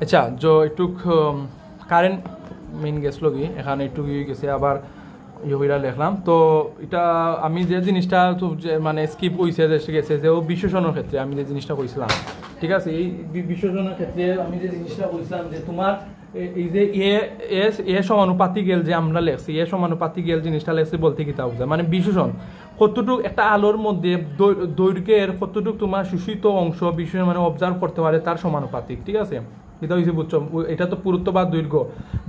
আচ্ছা একটু current main গেছিল কি এখানে একটু গেছে আবার ইয়ে লিখলাম তো এটা আমি যে জিনিসটা মানে স্কিপ হয়েছে গেছে যে ও বিশেষণের ক্ষেত্রে আমি যে জিনিসটা কইছিলাম ঠিক আছে এই বিশেষণের ক্ষেত্রে আমি যে জিনিসটা কইছিলাম যে তোমার এই যে এ সমানুপাতিক গেল যে আমরা লেখছি এ সমানুপাতিক গেল জিনিসটা লেখছি বলতে কি তা বোঝায় মানে বিশেষণ কতটুক একটা আলোর মধ্যে দৈর্ঘ্যের কতটুক তোমার শোষিত অংশ বিষয় মানে অবজার্ভ করতে পারে তার সমানুপাতিক ঠিক আছে এটা হচ্ছে বুঝছো এটা তো পুরুত্ব বা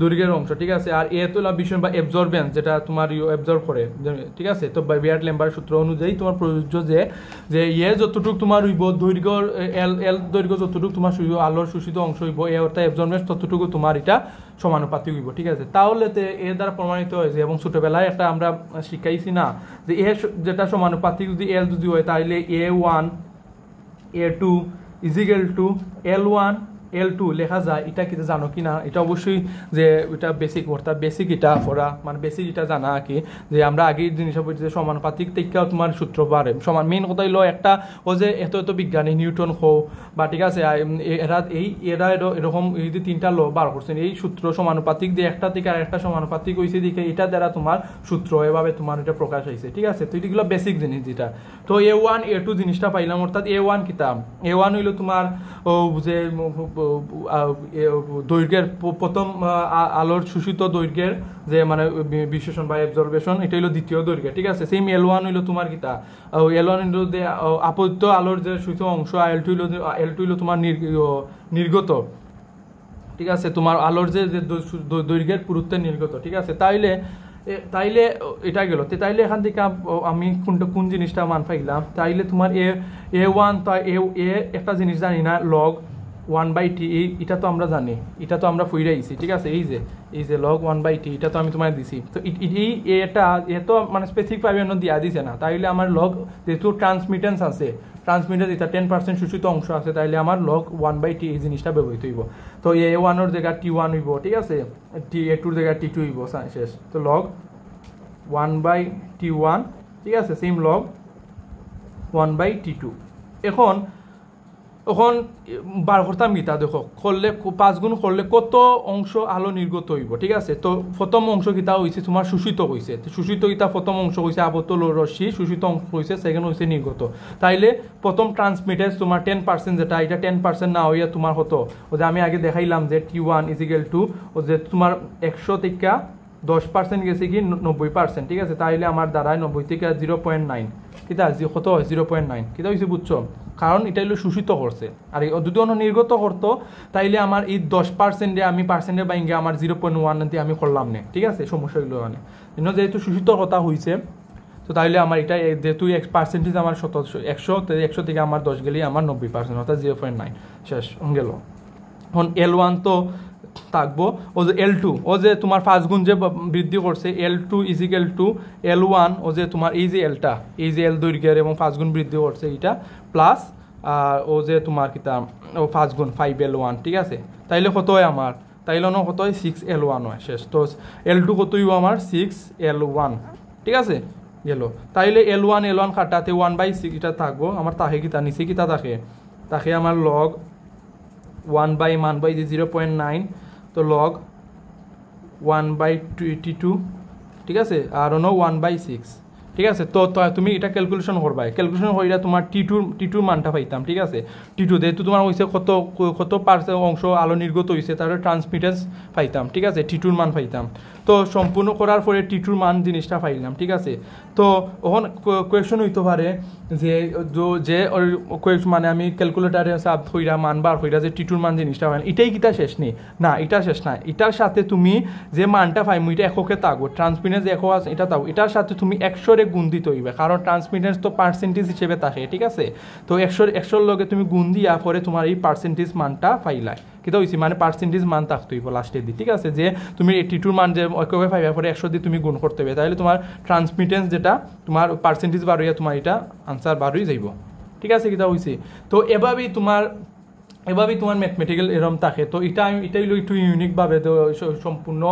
দৈর্ঘ্যের অংশ ঠিক আছে আর এ তো বিষয় বা অ্যাবজর্বেন্স যেটা তোমার অ্যাবজর্ব করে ঠিক আছে তো বিয়ার্ড ল্যাম্বার্ট সূত্র অনুযায়ী তোমার প্রযোজ্য যে ইয়ে যতটুকু তোমার হইব দৈর্ঘ্যর এল দৈর্ঘ্য যতটুকু তোমার আলোর শোষিত অংশ হইব এ অর্থাৎ অ্যাবজর্বেন্স ততটুকু তোমার এটা সমানুপাতিক হইব ঠিক আছে তাহলে এর দ্বারা প্রমাণিত হয়েছে এবং ছোটবেলায় একটা আমরা শিখাইছি না যে এ যেটা সমানুপাতিক যদি এল যদি হয় তাহলে A1 A2 is equal two L1 L2 লেখা যায় এটা কি জানো কি না এটা অবশ্যই যে এটা বেসিক অর্থাৎ বেসিক এটা পড়া মানে বেসিক এটা জানা কি যে আমরা আগের জিনিস বলছি যে সমানুপাতিক থেকেও তোমার সূত্র বাড়ে সমান মেইন কথা হলো একটা ও যে এত বিজ্ঞানী নিউটন হো বা ঠিক আছে এরা এরকম এই যে তিনটা ল বার করছেন এই সূত্র সমানুপাতিক দিয়ে একটা থেকে আর একটা সমানুপাতিক হয়েছে দিকে এটা দ্বারা তোমার সূত্র এভাবে তোমার এটা প্রকাশ হয়েছে ঠিক আছে তো এগুলো বেসিক জিনিস যেটা তো A1 A2 জিনিসটা পাইলাম অর্থাৎ A1 কিতাব A1 হইলো তোমার যে দৈর্ঘ্যের প্রথম আলোর শোষিত দৈর্ঘ্যের যে মানে বিশেষণ বা অ্যাবজর্বেশন এটা হলো দ্বিতীয় দৈর্ঘ্য ঠিক আছে সেম L1 হইলো তোমার কিতা L1 হইলো যে আপতিত আলোর যে শোষিত অংশ L2 হইলো তোমার নির্গত ঠিক আছে তোমার আলোর যে দৈর্ঘ্যের পুরুত্বের নির্গত ঠিক আছে তাইলে এটা গেল তাইলে এখান থেকে আমি কোন জিনিসটা মান পাইলাম তাইলে তোমার A1 তাই এ একটা জিনিস জানি না লগ 1/t এটা তো আমরা জানি এটা তো আমরা ফুইরাইছি ঠিক আছে এই যে log 1/t এটা তো আমি তোমায় দিছি তো এটা তো মানে স্পেসিফিক ভাবে অন্য দিয়া দিছে না তাইলে আমার log যেহেতু ট্রান্সমিটেন্স আছে ট্রান্সমিটার এটা 10% শোষিত অংশ আছে তাইলে আমার log 1/t এই জিনিসটা ব্যবহৃত হইব তো A1 এর জায়গা T1 হইব ঠিক আছে A2 এর জায়গা T2 হইব শেষ তো log 1/T1 ঠিক আছে সেম log 1/T2 এখন বার করতাম গীতা দেখো করলে 5 গুণ করলে কত অংশ আলো নির্গত হইব ঠিক আছে তো প্রথম অংশ গীতা হয়েছে তোমার শোষিত হয়েছে শোষিত গীতা প্রথম অংশ হয়েছে আবদ্ধ রশ্মি শোষিত অংশ হয়েছে সেকেন্ড হয়েছে নির্গত তাইলে প্রথম ট্রান্সমিটেন্স তোমার 10% যেটা এটা 10% না হইয়া তোমার হতো ও যে আমি আগে দেখাইলাম যে T1 ইজিক্যাল টু ও যে তোমার 100 থেকে 10% গেছে কি 90% ঠিক আছে তাইলে আমার দ্বারায় 90 থেকে 0.9 কিতা কত হয় 0.9 কিতা হয়েছে বুঝছো কারণ এটা হলো শোষিত করছে আর যদি অন্য নির্গত করতো তাইলে আমার এই 10% আমি পার্সেন্টে বাইঙ্গে আমার 0.1 দিয়ে আমি করলাম না ঠিক আছে সমস্যাগুলো মানে যেহেতু শোষিত কথা হয়েছে তো তাইলে আমার এটা যেহেতু পার্সেন্টেজ আমার 100 থেকে আমার 10 গেলেই আমার 90% অর্থাৎ 0.9 শেষ গেল এখন L1 তো থাকবো ও যে L2 ও যে তোমার 5 গুণ যে বৃদ্ধি করছে L2 ইজিক্যাল টু L1 ও যে তোমার এই যে Lটা এই যে L দৈর্ঘ্যের এবং 5 গুণ বৃদ্ধি করছে এটা প্লাস ও যে তোমার কিতা ও 5 গুণ 5L1 ঠিক আছে তাইলে কত হয় আমার তাইলে কত হয় 6L1 হয় শেষ তো L2 কত হইব আমার 6L1 ঠিক আছে গেল তাইলে L1 কাটাতে 1/6 এটা থাকবো আমার তাহে কিতা নিচে কিতা তাকে আমার log 1/0.9 তো log 1/T2 ঠিক আছে আর অন্য 1/6 ঠিক আছে তো তুমি এটা ক্যালকুলেশন করবা ক্যালকুলেশন কইরা তোমার T2 মানটা পাইতাম ঠিক আছে T2 যেহেতু তোমার হইছে কত পার্সেন্ট অংশ আলো নির্গত হইছে তাহলে ট্রান্সমিটেন্স পাইতাম ঠিক আছে T2 মান পাইতাম তো সম্পূর্ণ করার পরে T2 মান জিনিসটা পাইলাম ঠিক আছে তো এখন কোয়েশ্চন হইতে পারে যে মানে আমি ক্যালকুলেটারে সাব কইরা মান বার কইরা যে T2 মান জিনিসটা পাইলাম এটাই কিটা শেষ নেই না এটা শেষ না এটার সাথে তুমি যে মানটা পাইমু এটা এককে থাকবো ট্রান্সমিটেন্স একক আছে এটা থাকবো এটার সাথে তুমি 100 রে গুণ দিতে হইবে কারণ ট্রান্সমিটেন্স তো পার্সেন্টেজ হিসেবে থাকে ঠিক আছে তো 100 লগে তুমি গুণ দিয়া পরে তোমার এই পার্সেন্টেজ মানটা পাইলাই কিতা হইছে মানে পার্সেন্টেজ মান থাকতে হইব লাস্টে দি ঠিক আছে যে তুমি T2 মান যে এককে পাইবা পরে 100 দিয়ে তুমি গুণ করতে হবে তাহলে তোমার ট্রান্সমিটেন্স যেটা তোমার পার্সেন্টেজ বার হইয়া তোমার এটা আনসার বার হয়ে যাইব ঠিক আছে কিতা হইছে তো এভাবেই তোমার এভাবেই তোমার ম্যাথমেটিক্যাল এরম থাকে। তো এটা হইলো একটু ইউনিকভাবে সম্পূর্ণ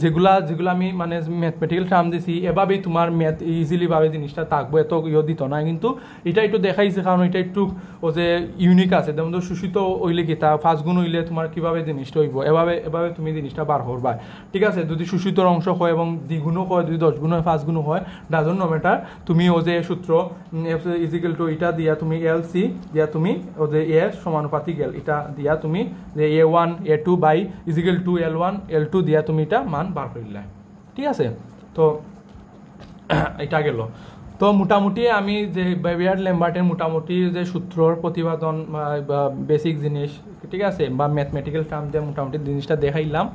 যেগুলা আমি মানে ম্যাথমেটিক্যাল টার্ম দিছি এভাবেই তোমার ম্যাথ ইজিলিভাবে জিনিসটা থাকবো, এত দিত না। কিন্তু এটা একটু দেখাইছে কারণ এটা একটু ও যে ইউনিক আছে, যেমন শোষিত হইলে কি তা 5 গুণ হইলে তোমার কীভাবে জিনিসটা হইব, এভাবে তুমি জিনিসটা বার করবা। ঠিক আছে, যদি শোষিতর অংশ হয় এবং দ্বিগুণও হয়, যদি 10 গুণ হয় 5 গুণ হয়, ডাজন নো ম্যাটার, তুমি ও যে সূত্র ইজিক্যাল টু এটা দিয়া তুমি এলসি দিয়া তুমি ও যে এ সমানুপাতিক এল এটা দিয়া তুমি যে a1 a2 by is equal two l1 l2 দিয়া তুমি এটা মান বার করিলে। ঠিক আছে, তো এটা গেল। তো মোটামুটি আমি যে বেভিয়ার ল্যাম্বার্টের মোটামুটি যে সূত্রর প্রতিপাদন বা বেসিক জিনিস, ঠিক আছে, বা ম্যাথমেটিক্যাল টার্ম দিয়ে মোটামুটি জিনিসটা দেখাইলাম।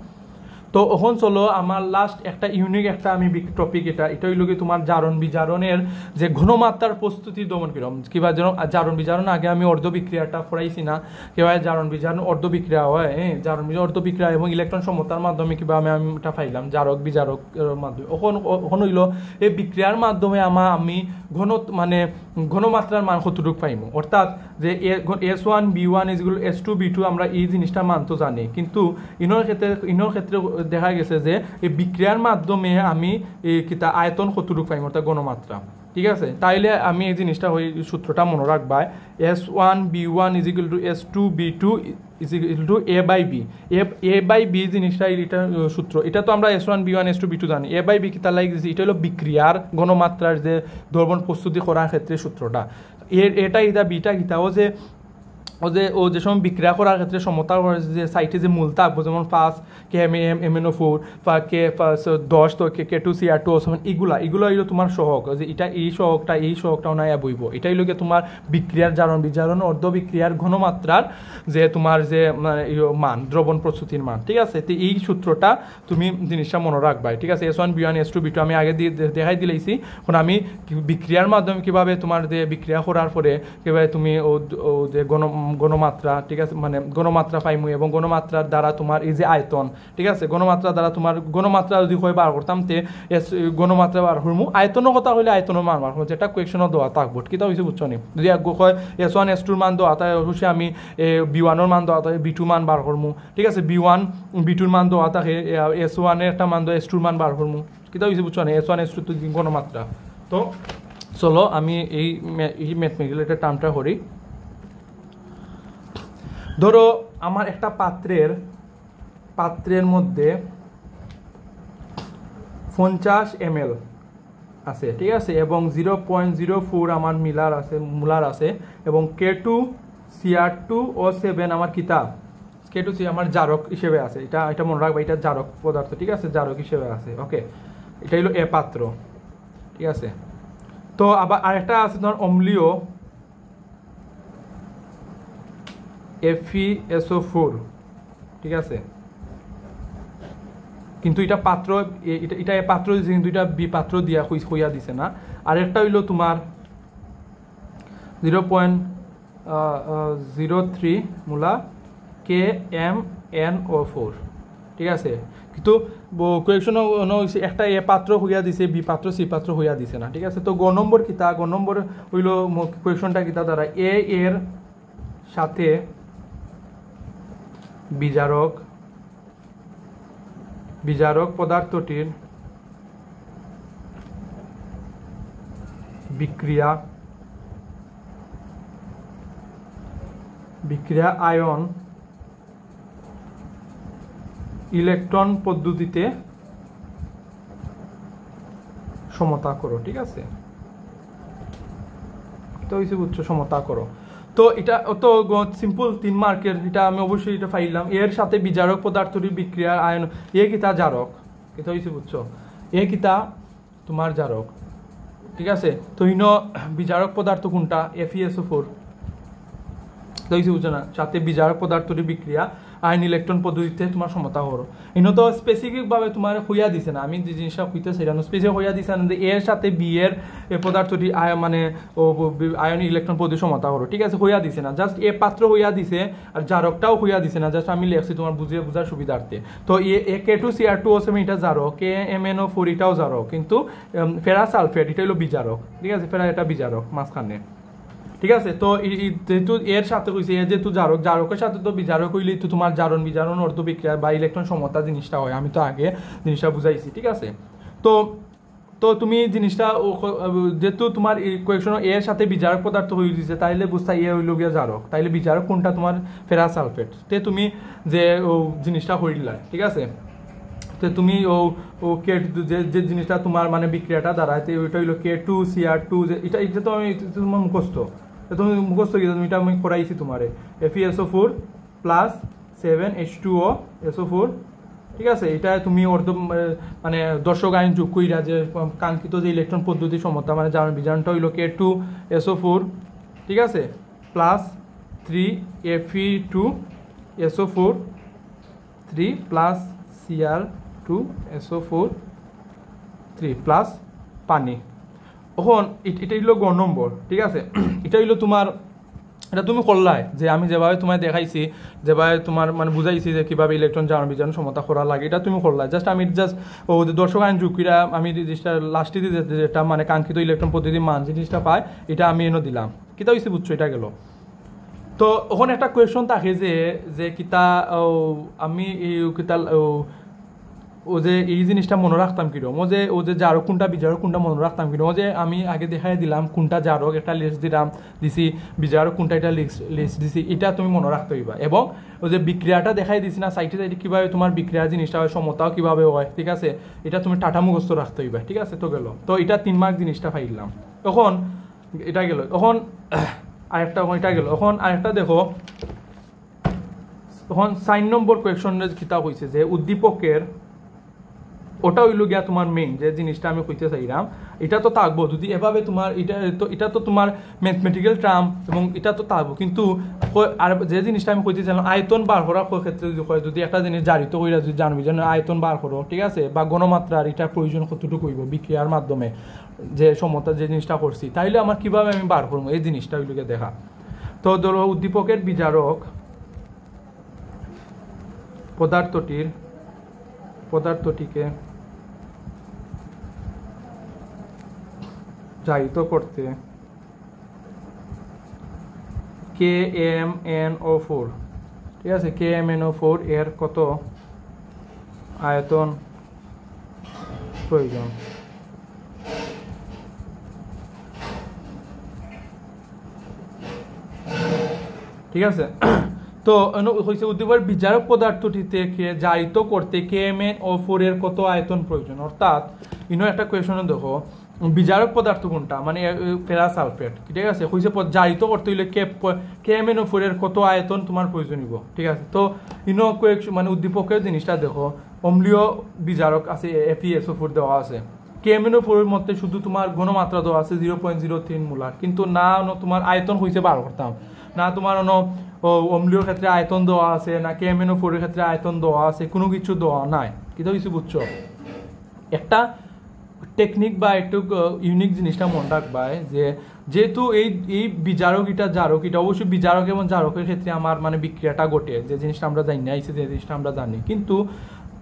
তো এখন চলো আমার লাস্ট একটা ইউনিক একটা আমি টপিক, এটা হইল কি তোমার জারণ বিজারণের যে ঘনমাত্রার প্রস্তুতি দমন কিরম কিবা যেন জারণ বিজারণ আগে আমি অর্ধ বিক্রিয়াটা পড়াইছি না, কিভাবে জারণ বিজারণ অর্ধ বিক্রিয়া হয়, জারণ অর্ধ বিক্রিয়া এবং ইলেকট্রন সমতার মাধ্যমে কিভাবে আমি এটা পাইলাম জারক বিজারক মাধ্যমে। এখন হইল এই বিক্রিয়ার মাধ্যমে আমি ঘনমাত্রার মান কতটুকু পাইম, অর্থাৎ যে S1 B1 S2 B2 আমরা এই জিনিসটা মান তো জানি, কিন্তু ইনোর ক্ষেত্রে দেখা গেছে যে এই বিক্রিয়ার মাধ্যমে আমি কিতা আয়তন কতটুকু পাইম, অর্থাৎ ঘনমাত্রা। ঠিক আছে, তাইলে আমি এই জিনিসটা সূত্রটা মনে রাখবা, S1 B1 S2 B2 A by B। A by B জিনিসটা এটা সূত্র, এটা তো আমরা S1 B1 S2 B2 জানি। A by B কিতা লাগে দিয়েছি, এটা হলো বিক্রিয়ার ঘনমাত্রার যে দ্রবণ প্রস্তুতি করার ক্ষেত্রে সূত্রটা। এটা বিটা কিতা ও যে সময় বিক্রিয়া করার ক্ষেত্রে সমতা যে সাইটে যে মূল থাকবো, যেমন 5 KMnO4 K10 তো K2 Cr2 এগুলো হইলো তোমার সহগ, যে এটা এই সহগটাও নাই বইব। এটা হইলো গিয়ে তোমার বিক্রিয়ার জারণ বিজারণ অর্ধ বিক্রিয়ার ঘনমাত্রার যে তোমার যে মান, দ্রবণ প্রস্তুতির মান। ঠিক আছে, তো এই সূত্রটা তুমি জিনিসটা মনে রাখবা। ঠিক আছে, S1 B1 S2 B2 আমি আগে দেখাই দিলেছি। এখন আমি বিক্রিয়ার মাধ্যমে কিভাবে তোমার যে বিক্রিয়া করার পরে কিভাবে তুমি ও যে ঘনমাত্রা, ঠিক আছে, মানে ঘনমাত্রা পাইমু এবং ঘনমাত্রার দ্বারা তোমার এই যে আয়তন, ঠিক আছে, ঘনমাত্রা দ্বারা তোমার ঘনমাত্রা যদি হয় বার করতাম তে ঘনমাত্রা বার করমু, আয়তনের কথা হইলে আয়তনের মান বার করবো, যেটা কোয়েকশনও দেওয়া থাকবো। কিতা হয়েছে বুঝছো নি, যদি হয় S1 S2 মান দেওয়া থাকে অবশ্যই আমি B1 মান দেওয়া থাকে B2 মান বার করমু। ঠিক আছে, B1 B2 মান দেওয়া থাকে S1 একটা মান দেওয়া S2 মান বার করমু। কিতা হয়েছে বুঝছো নি, S1 S2 তো ঘনমাত্রা। তো চলো আমি এই ম্যাথমেটিক্যাল একটা টার্মটা করি। ধরো আমার একটা পাত্রের মধ্যে 50 ml আছে, ঠিক আছে, এবং 0.04 আমার মোলার আছে এবং K2 Cr2 ও 7 আমার কিতাব K2 C আমার জারক হিসেবে আছে। এটা মনে রাখবা, এটা জারক পদার্থ, ঠিক আছে, জারক হিসেবে আছে। ওকে, এটা হলো এ পাত্র। ঠিক আছে, তো আবার আরেকটা আছে ধর অম্লীয় FeSO4, ঠিক আছে, কিন্তু এটা পাত্র এটা পাত্র দিছে, কিন্তু এটা বি পাত্র দিয়া হইয়া দিছে না। আরেকটা হইলো তোমার 0.03 মোলা KMnO4, ঠিক আছে, কিন্তু কোয়েকশন একটা এ পাত্র হইয়া দিছে, বি পাত্র সি পাত্র হইয়া দিছে না। ঠিক আছে, তো গ নম্বর হইলো কোয়েকশনটা কিতা দ্বারা এ এর সাথে বিজারক পদার্থটির বিক্রিয়া আয়ন ইলেকট্রন পদ্ধতিতে সমতা করো। ঠিক আছে, তো বুঝছো, সমতা করো। তো এটা তো সিম্পল 3 মার্কের, এটা আমি অবশ্যই এটা পাইলাম। এর সাথে বিজারক পদার্থটির বিক্রিয়া আয়ন কিতা জারক, এটা হয়েছে বুঝছো, কিতা তোমার জারক। ঠিক আছে, তো বিজারক পদার্থ কোনটা, FeSO4, তো হয়েছে বুঝছো না, সাথে বিজারক পদার্থটির বিক্রিয়া আয়ন ইলেকট্রন পদ্ধতিতে তোমার সমতা করো। তো স্পেসিফিকভাবে তোমার হইয়া দিছে না, আমি যে জিনিসটা হইতে সেটা স্পেসিফিক হইয়া দিছে না যে এর সাথে বি এর পদার্থটি মানে আয়ন ইলেকট্রন পদ্ধতি সমতা করো। ঠিক আছে, হইয়া দিছে না, জাস্ট এ পাত্র হইয়া দিছে আর জারকটাও হইয়া দিছে না, জাস্ট আমি লেখছি তোমার বুঝার সুবিধার্থে। তো K2 Cr2O7 এটা জারক, KMnO4 এটাও জারক, কিন্তু ফেরাস সালফেট এটা হলো বিজারক। ঠিক আছে, এটা বিজারক মাঝখানে। ঠিক আছে। তো যেহেতু এর সাথে কইছে এর যেহেতু জারক, জারকের সাথে তো বিজারক হইলেই তো তোমার জারণ বিজারণ অর্ধ বিক্রিয়া বা ইলেকট্রন সমতা জিনিসটা হয়, আমি তো আগে জিনিসটা বুঝাইছি। ঠিক আছে। তো তো তুমি জিনিসটা যেহেতু তোমার কোয়েকশন এর সাথে বিজারক পদার্থ হয়ে দিচ্ছে, তাইলে বুঝতা এ হইল গিয়া জারক, তাইলে বিজারক কোনটা তোমার ফেরাস সালফেট। তে তুমি যে ও জিনিসটা হইলা, ঠিক আছে। তো তুমি ও কে যে জিনিসটা তোমার মানে বিক্রিয়াটা দাঁড়ায় ওইটা হইলো K2Cr2, এটা এটা তো আমি তোমার মুখস্থ, তুমি মুখস্থ কি তুমি এটা আমি করাইছি তোমারে FeSO4 প্লাস 7H2O SO4। ঠিক আছে। এটা তুমি অর্ধ মানে দর্শক আইন যোগ কইরা যে কাঙ্ক্ষিত যে ইলেকট্রন পদ্ধতি সমতা মানে জারণ বিজারণটা হইলো K2SO4, ঠিক আছে, plus 3Fe2SO4 3 plus Cr2SO4 3 plus পানি। এখন এটা হইলো গ নম্বর। ঠিক আছে। এটা হইলো তোমার, এটা তুমি করলাই যে আমি যেভাবে তোমায় দেখাইছি, যেভাবে তোমার মানে বুঝাইছি যে কীভাবে ইলেকট্রন জারণ বিজারণ সমতা করা লাগে, এটা তুমি করলাই। জাস্ট আমি জাস্ট ও দর্শক আইন যুক্তিরা আমি জিনিসটা লাস্টে যেটা মানে কাঙ্ক্ষিত ইলেকট্রন পদ্ধতির মান জিনিসটা পায়, এটা আমি এনে দিলাম। কিতা হয়েছে বুঝছো, এটা গেল। তো ওখানে একটা কোয়েশন থাকে যে কিতা আমি কিতা ও যে এই জিনিসটা মনে রাখতাম কিরম, ও যে জারক কোনটা বিজারক কোনটা মনে রাখতাম কিরম, যে আমি আগে দেখাই দিলাম কোনটা জারক একটা লিস্ট দিছি বিজারক কোনটা এটা লিস্ট দিছি, এটা তুমি মনে রাখতে হইবা। এবং ও যে বিক্রিয়াটা দেখাই দিছি না সাইটে সাইটে কীভাবে তোমার বিক্রিয়ার জিনিসটা হয়, সমতাও কীভাবে হয়, ঠিক আছে, এটা তুমি টাটা মুখস্থ রাখতে হইবা। ঠিক আছে। তো গেল। তো এটা 3 মার্ক জিনিসটা পাইলাম। তখন এটা গেল। এখন আরেকটা এটা গেল। এখন আরেকটা দেখো, তখন 4 নম্বর কোয়েশনের কিতাব হয়েছে যে উদ্দীপকের, ওটা হইল গিয়া তোমার মেইন যে জিনিসটা আমি কইতে চাইলাম, এটা তো থাকবো যদি এভাবে তোমার এটা তো তোমার ম্যাথমেটিক্যাল টার্ম এবং এটা তো থাকবো, কিন্তু আর যে জিনিসটা আমি কইতে চাইলাম আয়তন বার করার ক্ষেত্রে যদি একটা জিনিস জারিত হইরা যদি জানবি যেন আয়তন বার করো, ঠিক আছে, বা গণমাত্রার এটার প্রয়োজন কতটুকু হইব বিক্রিয়ার মাধ্যমে যে সমতা যে জিনিসটা করছি, তাইলে আমার কিভাবে আমি বার করবো এই জিনিসটা হইল গিয়ে দেখা। তো ধরো উদ্দীপকের বিজারক পদার্থটিকে জারিত করতে KMnO4, ঠিক আছে, KMnO4 এর কত আয়তন প্রয়োজন। ঠিক আছে। তো হয়েছে উদ্দীপকের বিজারক পদার্থটিতে জারিত করতে KMnO4 এর কত আয়তন প্রয়োজন। অর্থাৎ একটা কোয়েশন দেখো, বিজারক পদার্থ কোনটা মানে ফেরাস সালফেট, ঠিক আছে, হয়েছে জারিত করতে হইলে KMnO4 এর কত আয়তন তোমার প্রয়োজন হইব। ঠিক আছে। তো মানে উদ্দীপকের জিনিসটা দেখো, অম্লীয় বিজারক আছে FeSO4 দেওয়া আছে, KMnO4 এর মধ্যে শুধু তোমার ঘনমাত্রা দেওয়া আছে 0.03 মোলার, কিন্তু না তোমার আয়তন হয়েছে বার করতাম না, তোমার অম্লীয় ক্ষেত্রে আয়তন দেওয়া আছে না, KMnO4 এর ক্ষেত্রে আয়তন দেওয়া আছে, কোনো কিছু দেওয়া নাই। কিন্তু কিছু বুঝছো, একটা টেকনিক বা একটু ইউনিক জিনিসটা মনে রাখবাই যে যেহেতু এই বিজারক এটা জারক, এটা অবশ্যই বিজারক এবং জারকের ক্ষেত্রে আমার মানে বিক্রিয়াটা ঘটে, যে জিনিসটা আমরা জানি না যে জিনিসটা আমরা জানি, কিন্তু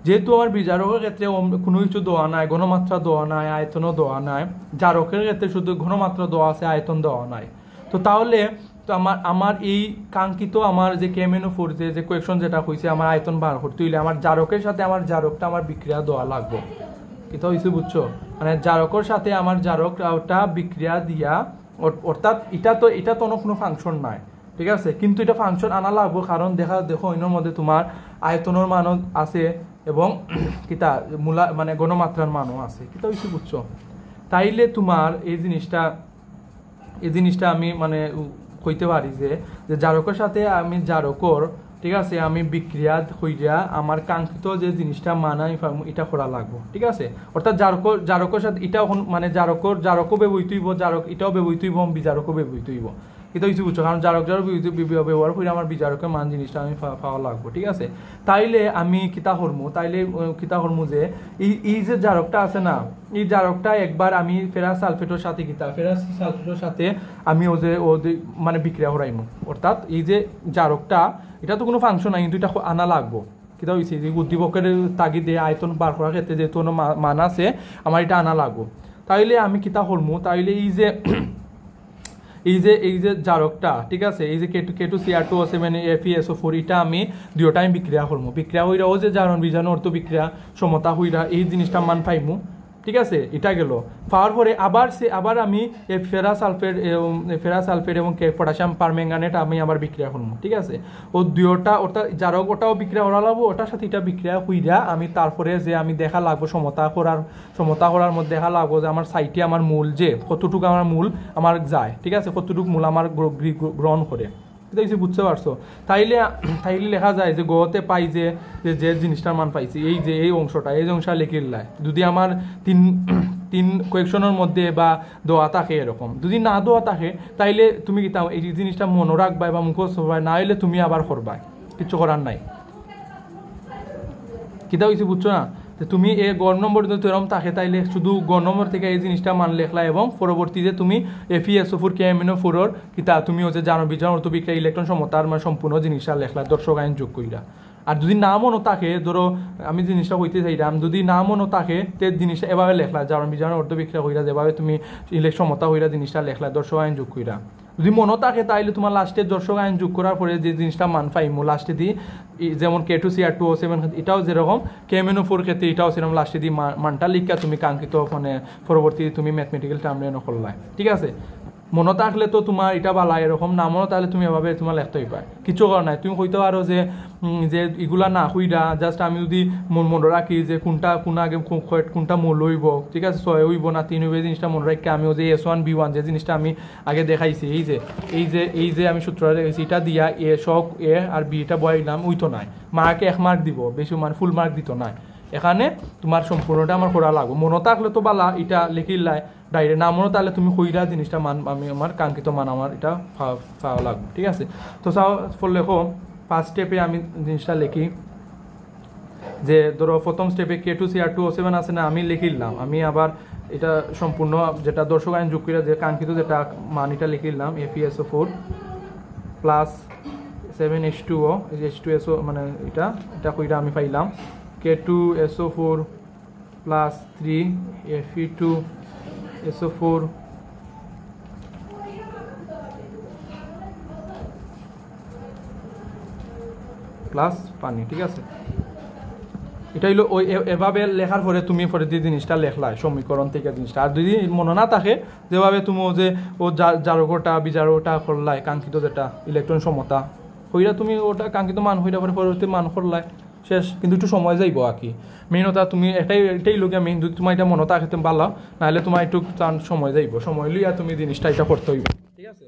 যেহেতু আমার বিজারকের ক্ষেত্রে কোনো কিছু দেওয়া নাই, ঘনমাত্রা দেওয়া নাই, আয়তনও দেওয়া নাই, জারকের ক্ষেত্রে শুধু ঘনমাত্রা দেওয়া আছে, আয়তন দেওয়া নাই, তো তাহলে তো আমার এই কাঙ্ক্ষিত আমার যে KMnO4 যে কোয়েকশন যেটা হয়েছে আমার আয়তন বার করতে হইলে আমার জারকের সাথে আমার জারকটা আমার বিক্রিয়া দেওয়া লাগবে। এটা হয়েছে বুঝছো, মানে জারকের সাথে আমার জারকটা বিক্রিয়া দিয়া, অর্থাৎ এটা তো কোনো ফাংশন নাই, ঠিক আছে, কিন্তু এটা ফাংশন আনা লাগবে, কারণ দেখো এর মধ্যে তোমার আয়তনের মানও আছে এবং কিতা মূলা মানে গণমাত্রার মানও আছে। কিতা হয়েছে বুঝছো, তাইলে তোমার এই জিনিসটা আমি মানে কইতে পারি যে জারকের সাথে আমি জারকর, ঠিক আছে, আমি বিক্রিয়া হইয়া আমার কাঙ্ক্ষিত যে জিনিসটা মানাই এটা করা লাগবো। ঠিক আছে। অর্থাৎ জারকের সাথে এটাও মানে জারকও ব্যবহৃত হইব, জারক এটাও ব্যবহৃত হইব, বিজারকও ব্যবহৃত হইব। এটা কিছু বুঝছো, কারণ জারক ব্যবহার করে আমার বিজারকের মান জিনিসটা আমি পাওয়া লাগবো। ঠিক আছে। তাইলে আমি কিতা করমু যে এই যে জারকটা আছে না, এই জারকটা একবার আমি ফেরাস সালফেটের সাথে আমি ওদের মানে বিক্রিয়া করাইমু। অর্থাৎ এই যে জারকটা এটা তো কোনো ফাংশন নাই, কিন্তু এটা আনা লাগবো। কিতা হয়েছে যে উদ্দীপকের তাগিদে আয়তন বার করার ক্ষেত্রে যেহেতু মান আছে আমার এটা আনা লাগবো। তাইলে আমি কিতা করমু, তাইলে এই যে জারকটা ঠিক আছে, এই যে K2CR2O7 FeSO4 এটা আমি দুইটা আমি বিক্রিয়া করবো, বিক্রিয়া হইরা ও যে জারণ বীজাণু অর্থ বিক্রিয়া সমতা হইরা এই জিনিসটা মান পাইমু, ঠিক আছে। এটা গেল পাওয়ার পরে আবার আমি ফেরাস সালফেট এবং পটাশিয়াম পারম্যাঙ্গানেট আমি আবার বিক্রিয়া করবো, ঠিক আছে। ও দুইটা অর্থাৎ জারক ওটাও বিক্রিয়া করা লাগবো, ওটার সাথে এটা বিক্রিয়া হইরা আমি তারপরে যে আমি দেখা লাগবো সমতা করার মধ্যে দেখা লাগবো যে আমার সাইটে আমার মূল যে কতটুকু আমার মূল আমার যায়, ঠিক আছে, কতটুকু মূল আমার গ্রহণ করে, দেখছি বুঝতে পারছো। তাইলে লেখা যায় যে গতে পাই যে যে জিনিসটার মান পাইছি এই যে এই অংশটা লিখিল্লায় যদি আমার তিন কোয়েকশনের মধ্যে বা দোয়া থাকে এরকম, যদি না দোয়া থাকে তাইলে তুমি কি এই জিনিসটা মনে রাখবা বা মুখস্থ হবাই, না হইলে তুমি আবার করবা, কিছু করার নাই। কিতা হয়েছে বুঝছো না, তুমি এই গড় নম্বর যদি এরকম থাকে তাইলে শুধু গড় নম্বর থেকে এই জিনিসটা মান লেখলা এবং পরবর্তীতে তুমি FeSO4 KMnO4 কিতা তুমি হচ্ছে জানো বীজাণু অর্থ বিক্রিয়া ইলেকট্রন সমতার মানে সম্পূর্ণ জিনিসটা লেখলা দর্শক আইন যোগ কইরা। আর যদি না মনে থাকে, ধরো আমি জিনিসটা কইতে চাইলাম, যদি না মনে থাকে তে জিনিসটা এভাবে লেখলা জারণ বীজাণু অর্থ বিক্রিয়া কইরা যেভাবে তুমি ইলেকট্রন সমতা হইরা জিনিসটা লেখলা দর্শক আইন যোগ কইরা। যদি মনে থাকে তাইলে তোমার লাস্টে দর্শক আইন যোগ করার পরে যে জিনিসটা মান পাইমু লাস্টে দিই, যেমন K2CR2O7 এটাও যেরকম KMnO4 ক্ষেত্রে এটাও সেরকম লাস্টে দিয়ে মানটা লিখা তুমি কাঙ্ক্ষিত মানে পরবর্তী তুমি ম্যাথমেটিক্যাল টার্মে নকল্লায়, ঠিক আছে। মনে থাকলে তো তোমার এটা বালা, এরকম না মনে থাকলে তুমি এভাবে তোমার লেখতে পাই, কিছু করার নাই। তুমি কইতে পারো যে এগুলা না হইরা জাস্ট আমি যদি মনে রাখি যে কোনটা আগে কোনটা মূল হইব, ঠিক আছে, 6 হইব না 3 হইব, এই জিনিসটা মনে রাখি আমিও যে S1B1 যে জিনিসটা আমি আগে দেখাইছি এই যে আমি সূত্রটা দেখেছি এটা দিয়া A আর B এটা বয়াইলাম ওইতো নাই, মার্কে 1 মার্ক দিব, বেশি মানে ফুল মার্ক দিত নাই। এখানে তোমার সম্পূর্ণটা আমার করা লাগবে, মনে থাকলে তো বালা এটা লিখিল্লাই ডাইরেক্ট, না মনে তাহলে তুমি কইরা জিনিসটা মান আমি আমার কাঙ্ক্ষিত মান আমার এটা পাওয়া লাগবে, ঠিক আছে। তো লেখো ফার্স্ট স্টেপে আমি জিনিসটা লিখি যে ধরো প্রথম স্টেপে K2CR2O7 আছে না, আমি লিখিলাম, আমি আবার এটা সম্পূর্ণ যেটা দর্শক আইন যোগ করে যে কাঙ্ক্ষিত যেটা মান এটা লিখিলাম FeSO4 প্লাস 7H2O H2SO মানে এটা কইরা আমি পাইলাম K2SO4 প্লাস 3 Fe2SO4 প্লাস পানি, ঠিক আছে। এটা হইলো ওই এভাবে লেখার পরে তুমি পরে যে জিনিসটা লেখলাই সমীকরণ থেকে জিনিসটা, আর যদি মনে না থাকে যেভাবে তুমি যে ও জারকটা বিজারকটা করলাই কাঙ্ক্ষিত যেটা ইলেকট্রন সমতা হইরা তুমি ওটা কাঙ্ক্ষিত মান হইরা পরে পরবর্তী মান করলাই শেষ, কিন্তু একটু সময় যাইব আর কি। মেইনতা তুমি এটাই লোক মেইন, যদি তোমার এটা মনে থাকে তুমি ভালো, নাহলে তোমার একটু সময় যাইব, সময় লইয়া তুমি জিনিসটা এটা করতে হইব, ঠিক আছে।